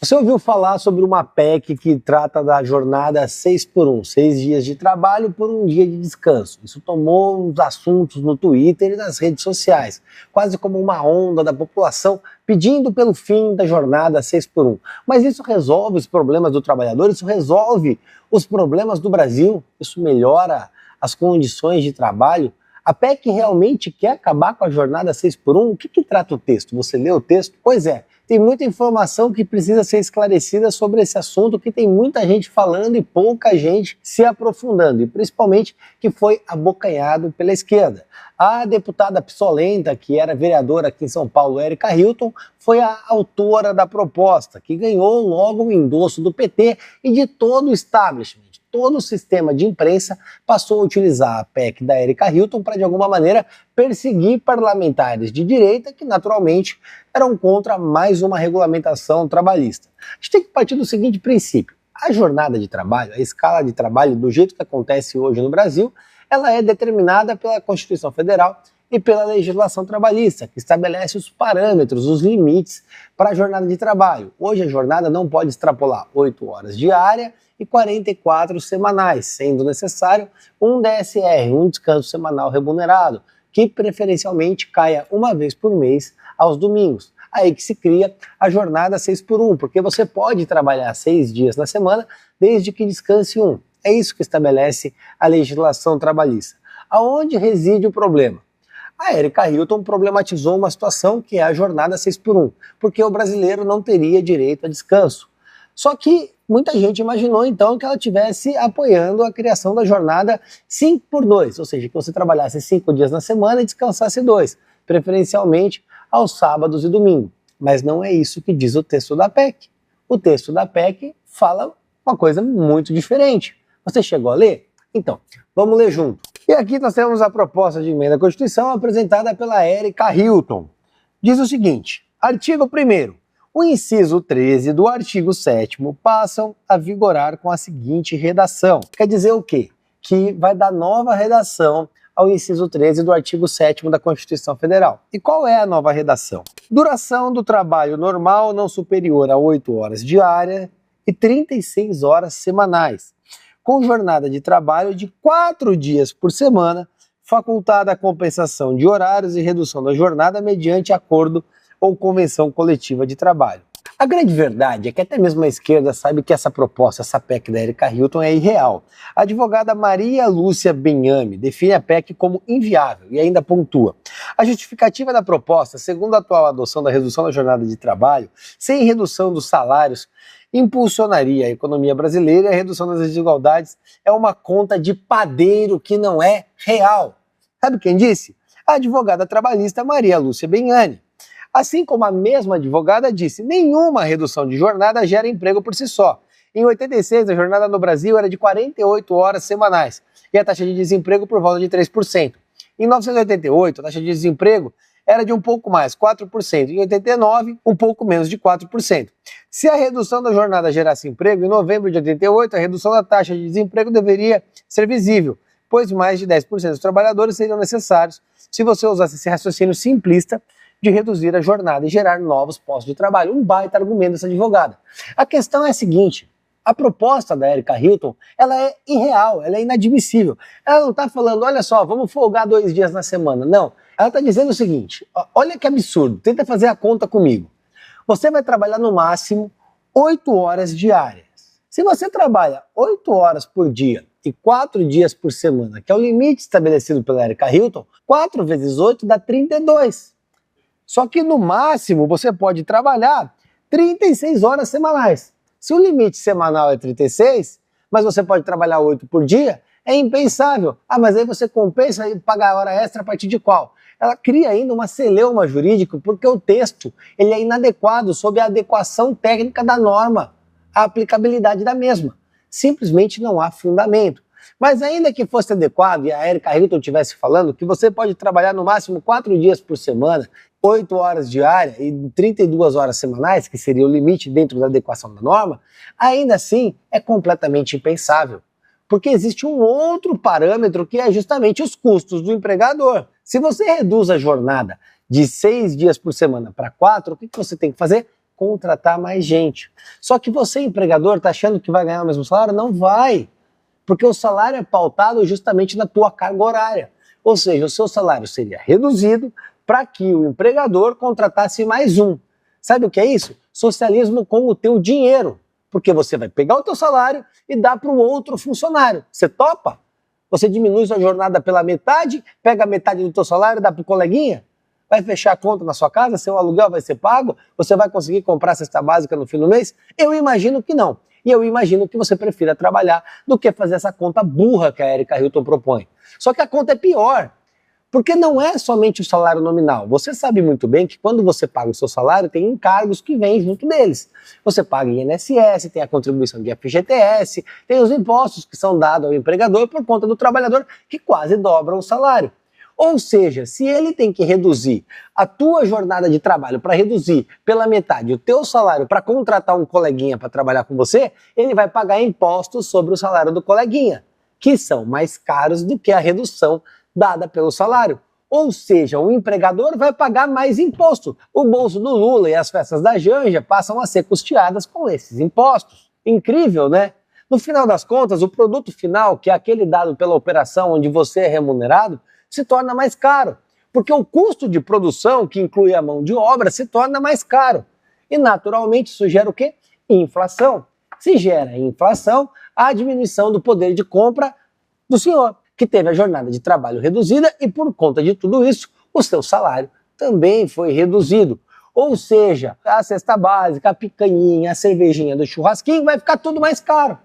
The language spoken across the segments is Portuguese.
Você ouviu falar sobre uma PEC que trata da jornada 6x1, 6 dias de trabalho por um dia de descanso. Isso tomou uns assuntos no Twitter e nas redes sociais, quase como uma onda da população pedindo pelo fim da jornada 6x1. Mas isso resolve os problemas do trabalhador? Isso resolve os problemas do Brasil? Isso melhora as condições de trabalho? A PEC realmente quer acabar com a jornada 6x1? O que trata o texto? Você leu o texto? Pois é. Tem muita informação que precisa ser esclarecida sobre esse assunto, que tem muita gente falando e pouca gente se aprofundando, e principalmente que foi abocanhado pela esquerda. A deputada psolenta, que era vereadora aqui em São Paulo, Érica Hilton, foi a autora da proposta, que ganhou logo o endosso do PT e de todo o establishment. Todo o sistema de imprensa passou a utilizar a PEC da Érica Hilton para, de alguma maneira, perseguir parlamentares de direita que, naturalmente, eram contra mais uma regulamentação trabalhista. A gente tem que partir do seguinte princípio. A jornada de trabalho, a escala de trabalho, do jeito que acontece hoje no Brasil, ela é determinada pela Constituição Federal e pela legislação trabalhista, que estabelece os parâmetros, os limites para a jornada de trabalho. Hoje a jornada não pode extrapolar 8 horas diárias e 44 semanais, sendo necessário um DSR, um descanso semanal remunerado, que preferencialmente caia uma vez por mês aos domingos. Aí que se cria a jornada 6x1, porque você pode trabalhar 6 dias na semana desde que descanse um. É isso que estabelece a legislação trabalhista. Aonde reside o problema? A Érica Hilton problematizou uma situação que é a jornada 6x1, porque o brasileiro não teria direito a descanso. Só que muita gente imaginou então que ela estivesse apoiando a criação da jornada 5x2, ou seja, que você trabalhasse 5 dias na semana e descansasse 2, preferencialmente aos sábados e domingos. Mas não é isso que diz o texto da PEC. O texto da PEC fala uma coisa muito diferente. Você chegou a ler? Então, vamos ler junto. E aqui nós temos a proposta de emenda à Constituição apresentada pela Érica Hilton. Diz o seguinte, artigo 1º. O inciso 13 do artigo 7º passam a vigorar com a seguinte redação. Quer dizer o quê? Que vai dar nova redação ao inciso 13 do artigo 7º da Constituição Federal. E qual é a nova redação? Duração do trabalho normal não superior a 8 horas diárias e 36 horas semanais, com jornada de trabalho de 4 dias por semana, facultada a compensação de horários e redução da jornada mediante acordo ou convenção coletiva de trabalho. A grande verdade é que até mesmo a esquerda sabe que essa proposta, essa PEC da Érica Hilton é irreal. A advogada Maria Lúcia Benhame define a PEC como inviável e ainda pontua. A justificativa da proposta, segundo a atual adoção da redução da jornada de trabalho, sem redução dos salários, impulsionaria a economia brasileira e a redução das desigualdades é uma conta de padeiro que não é real. Sabe quem disse? A advogada trabalhista Maria Lúcia Benhame. Assim como a mesma advogada disse, nenhuma redução de jornada gera emprego por si só. Em 86, a jornada no Brasil era de 48 horas semanais e a taxa de desemprego por volta de 3%. Em 1988, a taxa de desemprego era de um pouco mais, 4%. Em 89, um pouco menos de 4%. Se a redução da jornada gerasse emprego, em novembro de 88, a redução da taxa de desemprego deveria ser visível, pois mais de 10% dos trabalhadores seriam necessários se você usasse esse raciocínio simplista de reduzir a jornada e gerar novos postos de trabalho. Um baita argumento dessa advogada. A questão é a seguinte, a proposta da Érica Hilton, ela é irreal, ela é inadmissível. Ela não está falando, olha só, vamos folgar 2 dias na semana. Não, ela está dizendo o seguinte, olha que absurdo, tenta fazer a conta comigo. Você vai trabalhar no máximo 8 horas diárias. Se você trabalha 8 horas por dia e 4 dias por semana, que é o limite estabelecido pela Érica Hilton, 4 vezes 8 dá 32. Só que no máximo você pode trabalhar 36 horas semanais. Se o limite semanal é 36, mas você pode trabalhar 8 por dia, é impensável. Ah, mas aí você compensa e paga a hora extra a partir de qual? Ela cria ainda uma celeuma jurídica porque o texto ele é inadequado sob a adequação técnica da norma, a aplicabilidade da mesma. Simplesmente não há fundamento. Mas ainda que fosse adequado e a Érica Hilton estivesse falando que você pode trabalhar no máximo 4 dias por semana, 8 horas diárias e 32 horas semanais, que seria o limite dentro da adequação da norma, ainda assim é completamente impensável. Porque existe um outro parâmetro que é justamente os custos do empregador. Se você reduz a jornada de 6 dias por semana para 4, o que você tem que fazer? contratar mais gente. Só que você, empregador, está achando que vai ganhar o mesmo salário? Não vai, porque o salário é pautado justamente na tua carga horária. Ou seja, o seu salário seria reduzido para que o empregador contratasse mais um. Sabe o que é isso? Socialismo com o teu dinheiro. Porque você vai pegar o teu salário e dar para um outro funcionário. Você topa? Você diminui sua jornada pela metade, pega a metade do teu salário e dá para o coleguinha? Vai fechar a conta na sua casa? Seu aluguel vai ser pago? Você vai conseguir comprar a cesta básica no fim do mês? Eu imagino que não. E eu imagino que você prefira trabalhar do que fazer essa conta burra que a Erika Hilton propõe. Só que a conta é pior. Porque não é somente o salário nominal. Você sabe muito bem que quando você paga o seu salário, tem encargos que vêm junto deles. Você paga INSS, tem a contribuição de FGTS, tem os impostos que são dados ao empregador por conta do trabalhador, que quase dobram o salário. Ou seja, se ele tem que reduzir a tua jornada de trabalho para reduzir pela metade o teu salário para contratar um coleguinha para trabalhar com você, ele vai pagar impostos sobre o salário do coleguinha, que são mais caros do que a redução dada pelo salário. Ou seja, o empregador vai pagar mais imposto. O bolso do Lula e as festas da Janja passam a ser custeadas com esses impostos. Incrível, né? No final das contas, o produto final, que é aquele dado pela operação onde você é remunerado, se torna mais caro. Porque o custo de produção, que inclui a mão de obra, se torna mais caro. E naturalmente isso gera o quê? Inflação. Se gera inflação, a diminuição do poder de compra do senhor, que teve a jornada de trabalho reduzida e por conta de tudo isso, o seu salário também foi reduzido. Ou seja, a cesta básica, a picanhinha, a cervejinha do churrasquinho vai ficar tudo mais caro.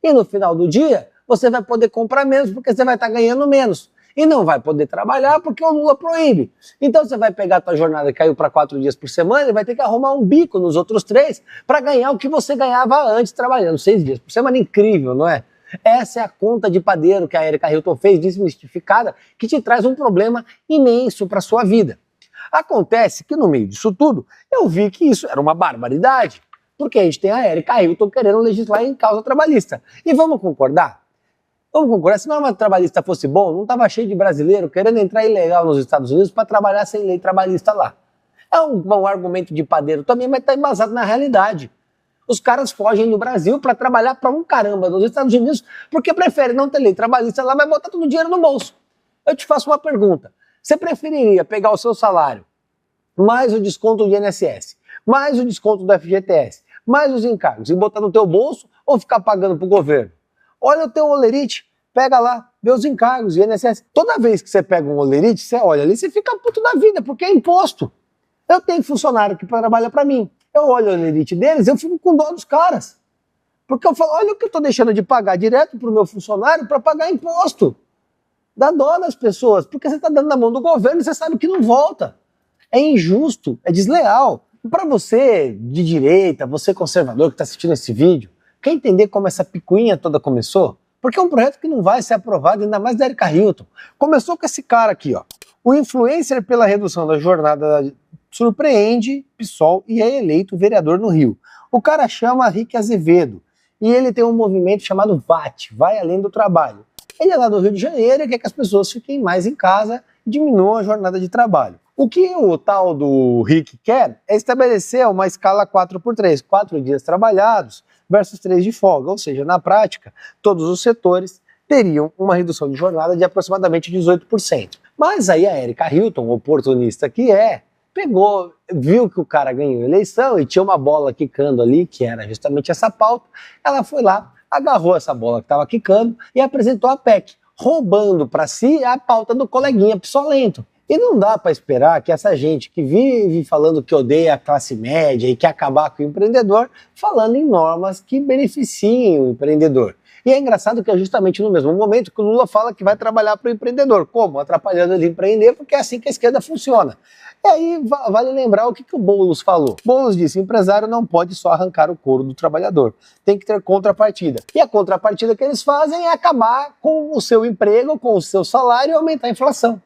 E no final do dia, você vai poder comprar menos porque você vai estar ganhando menos. E não vai poder trabalhar porque o Lula proíbe. Então você vai pegar a tua jornada que caiu para 4 dias por semana e vai ter que arrumar um bico nos outros 3 para ganhar o que você ganhava antes trabalhando 6 dias por semana. Incrível, não é? Essa é a conta de padeiro que a Erika Hilton fez, desmistificada, que te traz um problema imenso para a sua vida. Acontece que no meio disso tudo, eu vi que isso era uma barbaridade, porque a gente tem a Erika Hilton querendo legislar em causa trabalhista. E vamos concordar? Vamos concordar, se a norma trabalhista fosse bom, não estava cheio de brasileiro querendo entrar ilegal nos Estados Unidos para trabalhar sem lei trabalhista lá. É um bom argumento de padeiro também, mas está embasado na realidade. Os caras fogem do Brasil para trabalhar para um caramba nos Estados Unidos porque preferem não ter lei trabalhista lá, mas botar todo o dinheiro no bolso. Eu te faço uma pergunta. Você preferiria pegar o seu salário, mais o desconto do INSS, mais o desconto do FGTS, mais os encargos e botar no teu bolso ou ficar pagando para o governo? Olha o teu olerite, pega lá, vê os encargos, INSS. Toda vez que você pega um olerite, você olha ali, você fica puto da vida, porque é imposto. Eu tenho funcionário que trabalha para mim. Eu olho a olerite deles, eu fico com dó dos caras. Porque eu falo, olha o que eu estou deixando de pagar direto para o meu funcionário para pagar imposto. Dá dó das pessoas, porque você está dando na mão do governo e você sabe que não volta. É injusto, é desleal. Para você de direita, você conservador que está assistindo esse vídeo, quer entender como essa picuinha toda começou? Porque é um projeto que não vai ser aprovado, ainda mais da Erika Hilton. Começou com esse cara aqui, ó. O influencer pela redução da jornada surpreende PSOL e é eleito vereador no Rio. O cara chama Rick Azevedo e ele tem um movimento chamado VAT, Vai Além do Trabalho. Ele é lá do Rio de Janeiro e quer que as pessoas fiquem mais em casa e diminuam a jornada de trabalho. O que o tal do Rick quer é estabelecer uma escala 4x3, 4 dias trabalhados versus 3 de folga, ou seja, na prática, todos os setores teriam uma redução de jornada de aproximadamente 18%. Mas aí a Erika Hilton, oportunista que é, pegou, viu que o cara ganhou a eleição e tinha uma bola quicando ali, que era justamente essa pauta, ela foi lá, agarrou essa bola que estava quicando e apresentou a PEC, roubando para si a pauta do coleguinha psolento. E não dá para esperar que essa gente que vive falando que odeia a classe média e quer acabar com o empreendedor, falando em normas que beneficiem o empreendedor. E é engraçado que é justamente no mesmo momento que o Lula fala que vai trabalhar para o empreendedor. Como? Atrapalhando ele empreender, porque é assim que a esquerda funciona. E aí vale lembrar o que o Boulos falou. Boulos disse, empresário não pode só arrancar o couro do trabalhador, tem que ter contrapartida. E a contrapartida que eles fazem é acabar com o seu emprego, com o seu salário e aumentar a inflação.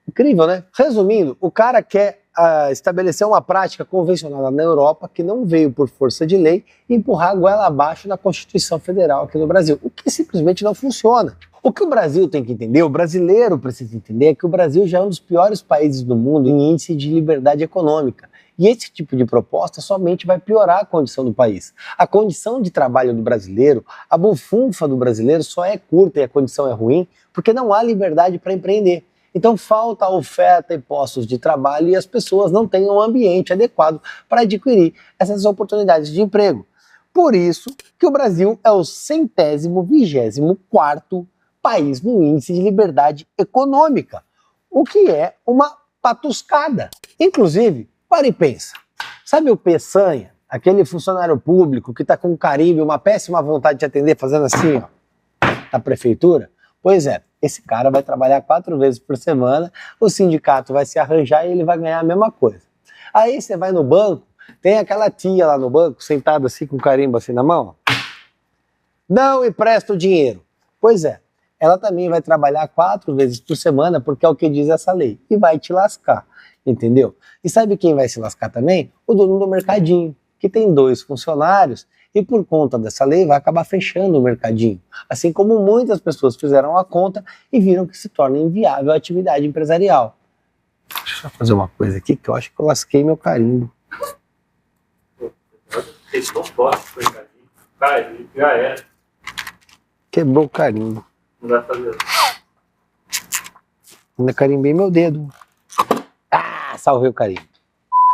Incrível, né? Resumindo, o cara quer estabelecer uma prática convencionada na Europa que não veio por força de lei e empurrar a goela abaixo na Constituição Federal aqui no Brasil, o que simplesmente não funciona. O que o Brasil tem que entender, o brasileiro precisa entender, é que o Brasil já é um dos piores países do mundo em índice de liberdade econômica. E esse tipo de proposta somente vai piorar a condição do país. A condição de trabalho do brasileiro, a bufunfa do brasileiro só é curta e a condição é ruim porque não há liberdade para empreender. Então falta oferta e postos de trabalho e as pessoas não têm um ambiente adequado para adquirir essas oportunidades de emprego. Por isso que o Brasil é o 124º país no índice de liberdade econômica, o que é uma patuscada. Inclusive, para e pensa, sabe o Peçanha, aquele funcionário público que está com carimbo e uma péssima vontade de atender fazendo assim, ó, na prefeitura? Pois é, esse cara vai trabalhar 4 vezes por semana, o sindicato vai se arranjar e ele vai ganhar a mesma coisa. Aí você vai no banco, tem aquela tia lá no banco, sentada assim com carimbo assim na mão, ó. Não empresta o dinheiro. Pois é, ela também vai trabalhar 4 vezes por semana, porque é o que diz essa lei, e vai te lascar, entendeu? E sabe quem vai se lascar também? O dono do mercadinho, que tem 2 funcionários, e por conta dessa lei vai acabar fechando o mercadinho. Assim como muitas pessoas fizeram a conta e viram que se torna inviável a atividade empresarial. Deixa eu fazer uma coisa aqui que eu acho que eu lasquei meu carimbo. Eles estão fortes com o mercadinho. Cara, já era. Quebrou o carimbo. Não vai fazer. Ainda carimbei meu dedo. Ah, salvei o carimbo.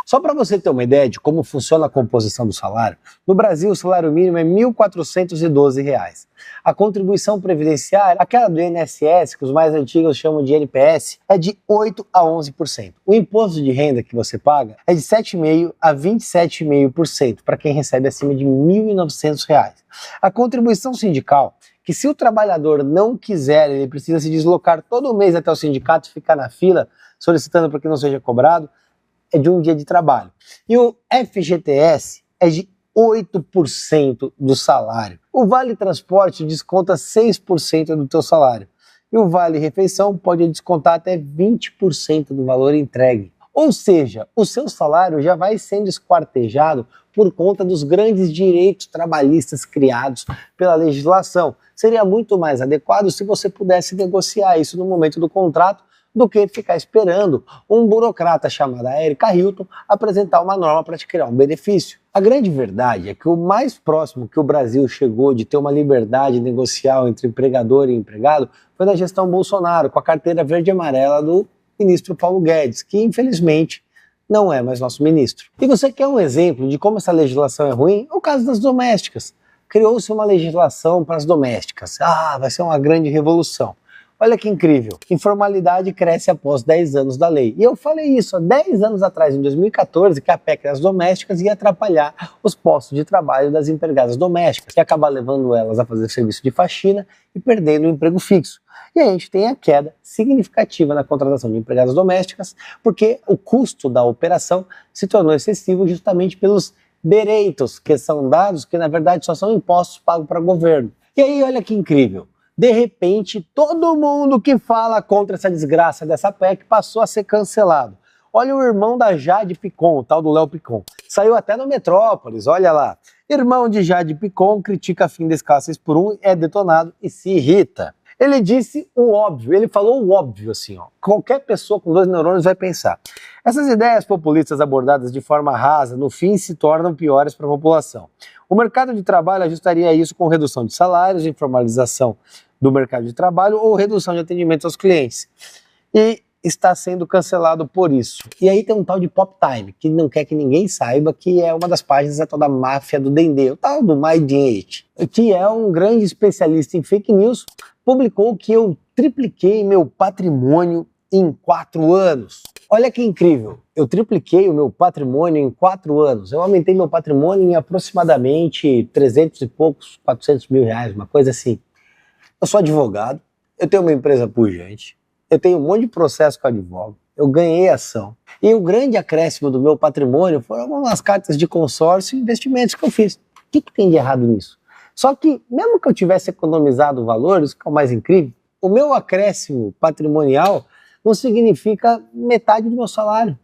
Só para você ter uma ideia de como funciona a composição do salário, no Brasil o salário mínimo é R$ 1.412. A contribuição previdenciária, aquela do INSS, que os mais antigos chamam de NPS, é de 8% a 11%. O imposto de renda que você paga é de 7,5% a 27,5% para quem recebe acima de R$ 1.900. A contribuição sindical, que se o trabalhador não quiser, ele precisa se deslocar todo mês até o sindicato e ficar na fila solicitando para que não seja cobrado, é de um dia de trabalho. E o FGTS é de 8% do salário. O Vale Transporte desconta 6% do teu salário. E o Vale Refeição pode descontar até 20% do valor entregue. Ou seja, o seu salário já vai sendo esquartejado por conta dos grandes direitos trabalhistas criados pela legislação. Seria muito mais adequado se você pudesse negociar isso no momento do contrato do que ficar esperando um burocrata chamado Érica Hilton apresentar uma norma para te criar um benefício. A grande verdade é que o mais próximo que o Brasil chegou de ter uma liberdade negocial entre empregador e empregado foi na gestão Bolsonaro, com a carteira verde e amarela do ministro Paulo Guedes, que infelizmente não é mais nosso ministro. E você quer um exemplo de como essa legislação é ruim? É o caso das domésticas. Criou-se uma legislação para as domésticas. Ah, vai ser uma grande revolução. Olha que incrível, informalidade cresce após 10 anos da lei. E eu falei isso há 10 anos atrás, em 2014, que a PEC das domésticas ia atrapalhar os postos de trabalho das empregadas domésticas, e acabar levando elas a fazer serviço de faxina e perdendo o emprego fixo. E a gente tem a queda significativa na contratação de empregadas domésticas, porque o custo da operação se tornou excessivo justamente pelos direitos que são dados, que na verdade só são impostos pagos para o governo. E aí olha que incrível. De repente, todo mundo que fala contra essa desgraça dessa PEC passou a ser cancelado. Olha o irmão da Jade Picon, o tal do Léo Picon. Saiu até no Metrópolis, olha lá. Irmão de Jade Picon critica fim da escala 6x1, é detonado e se irrita. Ele disse o óbvio, ele falou o óbvio assim, ó. Qualquer pessoa com 2 neurônios vai pensar. Essas ideias populistas abordadas de forma rasa, no fim, se tornam piores para a população. O mercado de trabalho ajustaria isso com redução de salários, informalização do mercado de trabalho ou redução de atendimento aos clientes. E está sendo cancelado por isso. E aí tem um tal de Pop Time, que não quer que ninguém saiba que é uma das páginas da tal da máfia do Dendê, o tal do MyDate, que é um grande especialista em fake news, publicou que eu tripliquei meu patrimônio em 4 anos. Olha que incrível, eu tripliquei o meu patrimônio em 4 anos. Eu aumentei meu patrimônio em aproximadamente 300 e poucos, 400 mil reais, uma coisa assim. Eu sou advogado, eu tenho uma empresa pujante, eu tenho um monte de processo que eu advogo, eu ganhei ação. E o grande acréscimo do meu patrimônio foram algumas cartas de consórcio e investimentos que eu fiz. O que tem de errado nisso? Só que, mesmo que eu tivesse economizado o valor, isso que é o mais incrível, o meu acréscimo patrimonial não significa metade do meu salário.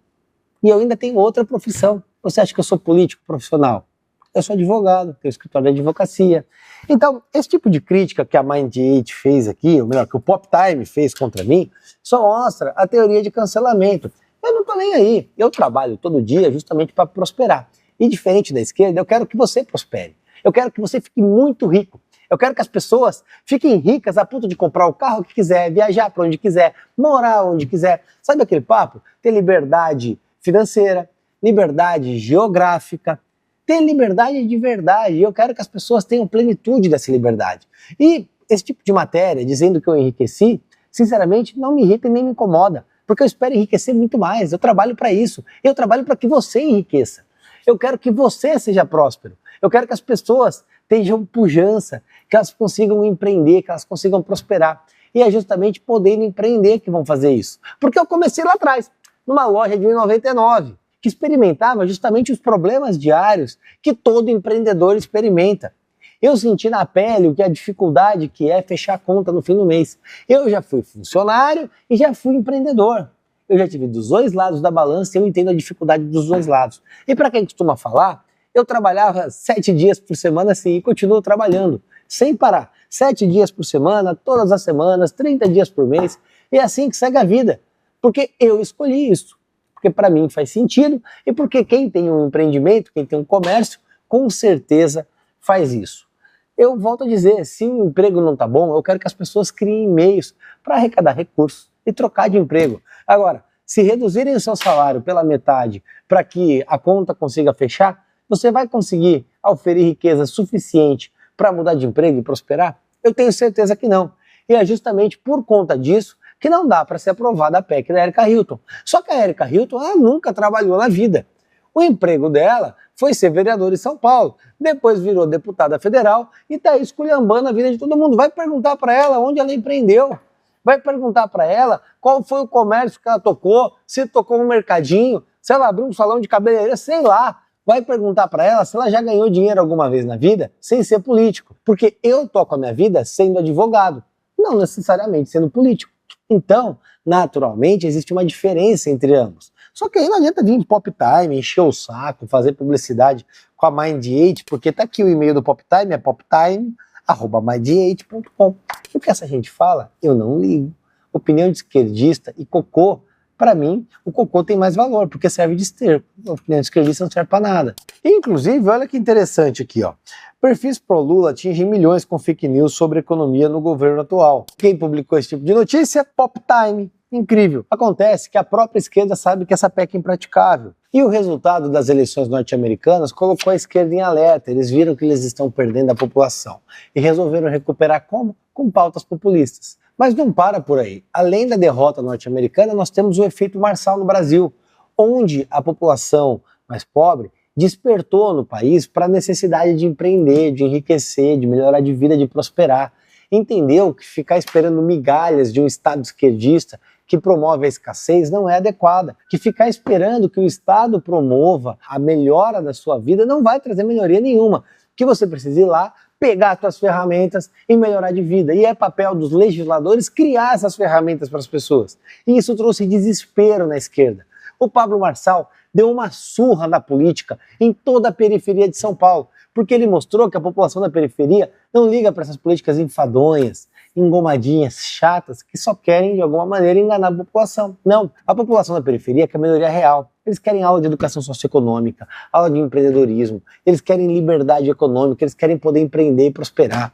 E eu ainda tenho outra profissão. Você acha que eu sou político profissional? Eu sou advogado, tenho escritório de advocacia. Então, esse tipo de crítica que a Mind8 fez aqui, ou melhor, que o Pop Time fez contra mim, só mostra a teoria de cancelamento. Eu não estou nem aí. Eu trabalho todo dia justamente para prosperar. E diferente da esquerda, eu quero que você prospere. Eu quero que você fique muito rico. Eu quero que as pessoas fiquem ricas a ponto de comprar o carro que quiser, viajar para onde quiser, morar onde quiser. Sabe aquele papo? Ter liberdade financeira, liberdade geográfica, ter liberdade de verdade. E eu quero que as pessoas tenham plenitude dessa liberdade. E esse tipo de matéria, dizendo que eu enriqueci, sinceramente, não me irrita e nem me incomoda. Porque eu espero enriquecer muito mais. Eu trabalho para isso. Eu trabalho para que você enriqueça. Eu quero que você seja próspero. Eu quero que as pessoas tenham pujança, que elas consigam empreender, que elas consigam prosperar. E é justamente podendo empreender que vão fazer isso. Porque eu comecei lá atrás, numa loja de 1,99, que experimentava justamente os problemas diários que todo empreendedor experimenta. Eu senti na pele o que a dificuldade que é fechar a conta no fim do mês. Eu já fui funcionário e já fui empreendedor. Eu já tive dos dois lados da balança e eu entendo a dificuldade dos dois lados. E para quem costuma falar, eu trabalhava 7 dias por semana assim e continuo trabalhando, sem parar. 7 dias por semana, todas as semanas, 30 dias por mês. E é assim que segue a vida. Porque eu escolhi isso. Porque para mim faz sentido e porque quem tem um empreendimento, quem tem um comércio, com certeza faz isso. Eu volto a dizer, se o emprego não está bom, eu quero que as pessoas criem meios para arrecadar recursos e trocar de emprego. Agora, se reduzirem o seu salário pela metade para que a conta consiga fechar, você vai conseguir oferir riqueza suficiente para mudar de emprego e prosperar? Eu tenho certeza que não. E é justamente por conta disso que não dá para ser aprovada a PEC da Erika Hilton. Só que a Erika Hilton ela nunca trabalhou na vida. O emprego dela foi ser vereadora em São Paulo, depois virou deputada federal e está aí esculhambando a vida de todo mundo. Vai perguntar para ela onde ela empreendeu. Vai perguntar para ela qual foi o comércio que ela tocou, se tocou um mercadinho, se ela abriu um salão de cabeleireiro, sei lá. Vai perguntar para ela se ela já ganhou dinheiro alguma vez na vida sem ser político. Porque eu toco a minha vida sendo advogado, não necessariamente sendo político. Então, naturalmente, existe uma diferença entre ambos. Só que aí não adianta vir em Pop Time, encher o saco, fazer publicidade com a Mind8, porque tá aqui o e-mail do Pop Time, é poptime@mind8.com. O que essa gente fala, eu não ligo. Opinião de esquerdista e cocô, para mim, o cocô tem mais valor, porque serve de esterco. A opinião de esquerdista não serve para nada. Inclusive, olha que interessante aqui, ó. Perfis pró-Lula atingem milhões com fake news sobre economia no governo atual. Quem publicou esse tipo de notícia? Pop Time. Incrível. Acontece que a própria esquerda sabe que essa PEC é impraticável. E o resultado das eleições norte-americanas colocou a esquerda em alerta. Eles viram que eles estão perdendo a população. E resolveram recuperar como? Com pautas populistas. Mas não para por aí. Além da derrota norte-americana, nós temos o efeito Marshall no Brasil, onde a população mais pobre despertou no país para a necessidade de empreender, de enriquecer, de melhorar de vida, de prosperar. Entendeu que ficar esperando migalhas de um Estado esquerdista que promove a escassez não é adequada, que ficar esperando que o Estado promova a melhora da sua vida não vai trazer melhoria nenhuma, que você precisa ir lá, pegar as suas ferramentas e melhorar de vida. E é papel dos legisladores criar essas ferramentas para as pessoas. E isso trouxe desespero na esquerda. O Pablo Marçal deu uma surra na política em toda a periferia de São Paulo, porque ele mostrou que a população da periferia não liga para essas políticas enfadonhas, engomadinhas, chatas, que só querem, de alguma maneira, enganar a população. Não, a população da periferia quer melhoria real. Eles querem aula de educação socioeconômica, aula de empreendedorismo, eles querem liberdade econômica, eles querem poder empreender e prosperar.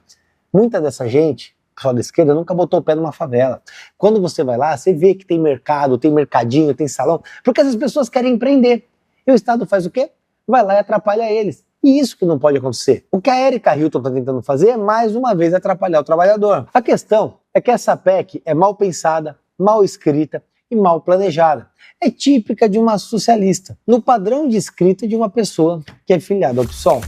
Muita dessa gente, pessoal da esquerda, nunca botou o pé numa favela. Quando você vai lá, você vê que tem mercado, tem mercadinho, tem salão, porque essas pessoas querem empreender. E o Estado faz o quê? Vai lá e atrapalha eles. E isso que não pode acontecer. O que a Erika Hilton está tentando fazer é, mais uma vez, atrapalhar o trabalhador. A questão é que essa PEC é mal pensada, mal escrita e mal planejada. É típica de uma socialista, no padrão de escrita de uma pessoa que é filiada ao PSOL.